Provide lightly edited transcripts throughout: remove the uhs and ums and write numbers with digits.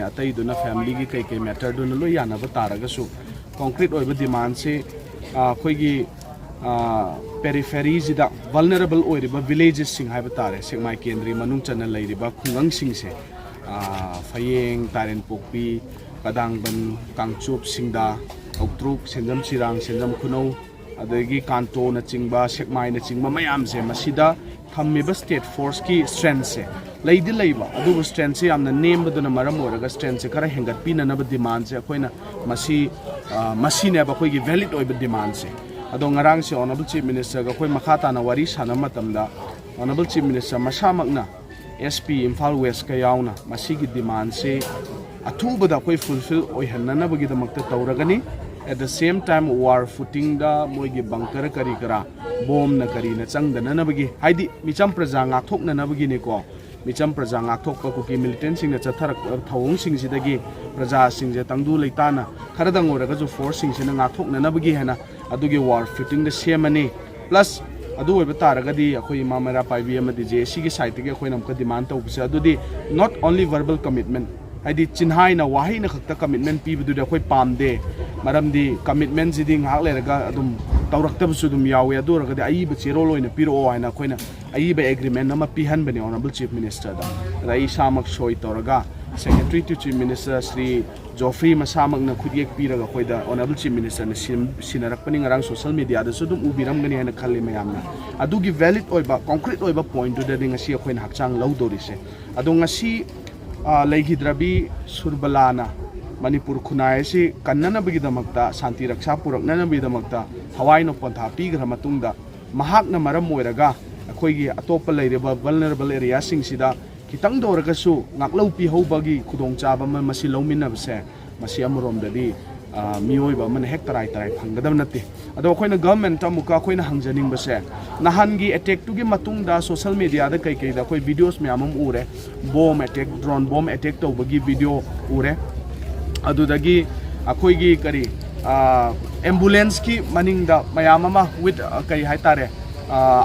अतईदुना family की कई matter दुना लो यानब तारगसु कॉन्क्रीट ओइब डिमांड से अखोइगी पेरिफेरीजिदा वल्नरेबल ओइरिबा विलेजेस सिंग हाइब तारे सेकमाई केंद्री मनुंग चन्न लैरिबा खुंगंग सिंग से फयेंग तारेन पोकपी कदांगबन कांगचुप सिंगदा औत्रुक सेंजम चिरांग सेंजम खुनौ अदगी कांतो न चिंगबा सेकमाई न चिंगबा मयाम से मसिदा थम्मिबा स्टेट फोर्स की स्ट्रेंथ से लैदि लैबा अदुबु स्ट्रेंथ से यामना नेमबदुना मरम ओरगा स्ट्रेंथ से खरा हेंगत पिननब डिमांड से अखोइना मसीनेबा अखोइगी वैलिड ओइब डिमांड से अदो ngarang से ऑनरेबल चीफ मिनिस्टर का कोई मखा ताना वारी साना मतमदा ऑनरेबल चीफ मिनिस्टर मसामकना एसपी इम्फाल वेस्ट का यावना मसीगी डिमांड से अथुबदा कोई फुलफिल ओइहन्ननबगी दमकता तौरगनी at the same time war footing da moigi bunker kari kara bom na kari na changdana na bagi haidi micham praja ngakthok na bagi ne ko micham praja ngakthok pa ku ki militant sing na chatharak thawong sing sidagi praja sing je tangdu leitana kharadang oraga jo force sing sina ngakthok na bagi hena adugi war footing da semani plus adu oiba taragadi akhoi mamara paibi amadi je sigi site ge akhoi namka demand tawbse adudi not only verbal commitment हाइदी चिन्हाई ना वाही ना खक्ता commitment पीबदु दे अखोई पामदे मरमदी commitment जिदि ngak लेरगा अदुम तौरक्तबसु दुम यावे अदुरगदि अईब चेरोल ओइना पिरो हाइना अखोइना अईब agreement अमा पिहनबने honourable chief minister दा राई सामक सोई तौरगा secretary to chief minister Shri Geoffrey मसामकना खुदियक पिरगा अखोइदा ऑनरेबल चीफ मिनिस्टर ने सिनरकपनि ngarang सोशल मीडिया दसु दुम उबिरमगनि हाइना खल्ले मयामना अदुगी वैलिड ओइबा कंक्रीट ओइबा पॉइंट दु दे ngasi अखोइना हकचांग लौदोरिसे अदो ngasi लैगिद्रबी सुरबलाना मणिपुर खुनाय से कन्ननबगिदमक्ता शांति रक्षा पुरक्ननबगिदमक्ता हवाई नो पंथा पीग्र मतुंगदा महाकना मरम ओइरगा अखोइगी अतोप लैरेबा वल्नरेबल एरिया सिंग सिदा खितंग दोरगसु ngaklau pi hobagi khudong chaba masi lawminnabse masi amromdadi मियोइबा मन हेक तराई तराई फंगदम नते अदो अखोइना गवर्नमेंट अमुका अखोइना हंगजनिंग बसे नहानगी अटैक तुगी मतुंगदा सोशल मीडिया दा कई कई दा कोई वीडियोस म्याम उरे bomb attack drone bomb attack तौबगी वीडियो उरे अदुदगी अखोइगी करी एम्बुलेंस की मनिंगदा मयाम अमा विद कई हाइतारे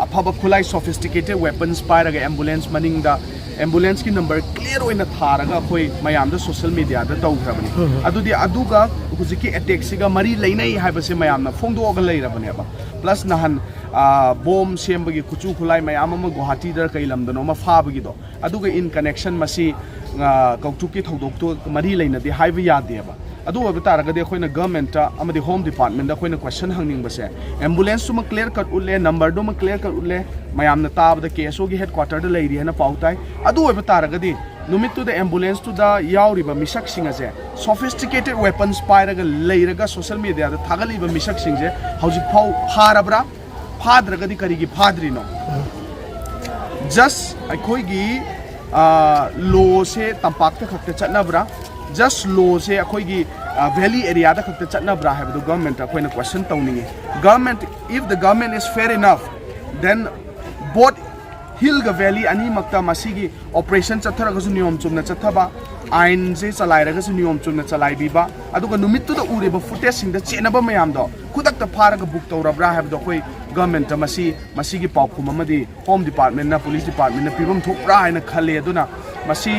अफाबा खुलाई सोफिस्टिकेटेड वेपन्स पाइरगा एम्बुलेंस मनिंगदा एम्बुलेंस की नंबर क्लियर होइना थारगा कोई मयाम दा सोशल मीडिया दा तौग्रबनी अदुदी अदुगा हुजिकी अटैक सिगा मरी लैनै हाइबसे मयामना फोंदोगा लैरबनेबा प्लस नहन बॉम्ब सेमबगी कुचु खुलाई मयाम अमा गुवाहाटी दर कई लमदनो मा फाबगी दो अदुगा इन कनेक्शन मसी कौटुकी थौदोक्तो मरी लैनदे हाइबा यादेबा अदु ओब तारगदे अखोइना गवर्नमेंट अमदि होम डिपार्टमेंट अखोइना क्वेश्चन हंगनिंगबसे एम्बुलेंस सुमा क्लियर कट उले नंबर दो मा क्लियर कट उले मयामना ताबदा केएसओ गी हेडक्वार्टर दा लैरि हना पाउताई अदु ओब तारगदि नुमितु द एम्बुलेंस टू द याउरिबा मिसक सिंगजे सोफिस्टिकेटेड वेपन्स पाइरगा लैरगा सोशल मीडिया दा थागलिबा मिसक सिंगजे हौजिक फाउ फारबरा फाद्रगदि करिगी फाद्रिनो जस्ट अखोइगी लो से तंपाक्तखक चटनब्रा जस्ट लो से अखोइगी वैली एरिया दा खक्ता चटनब्रा हैबदु गवर्नमेंट अखोइना क्वेश्चन तौनिंगे government if the government is fair enough then both hill ग वैली अनि मक्ता मसीगी ऑपरेशन चथरगसु नियम चुमना चथबा आइन से चलाइरगसु नियम Chumna चलाइबिबा अदुगा नुमित्तु the उरेबा footage Singh the चेनबा मयाम दो खुदक त फारगा बुक तौरब्रा हैबदु अखोइ गवर्नमेंट मसीगी पाउखुम अमदि होम डिपार्टमेंट ना पुलिस डिपार्टमेंट ना पिबम थोकरा हाइना खले अदुना मसी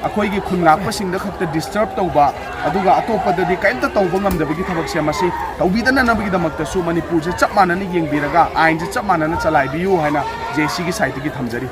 अखोइगी खुनगापसिंग द खक्ता डिस्टर्ब तौबा अदुगा अतोपददि कैंता तौबा ngамदबगी थबक से मसी तौबिदना नबगी दमक्तसु मणिपुर से चप मानना येंबिरगा आइन से चप मानना चलाइबियु हाइना जेसी की साइट की थमजरी।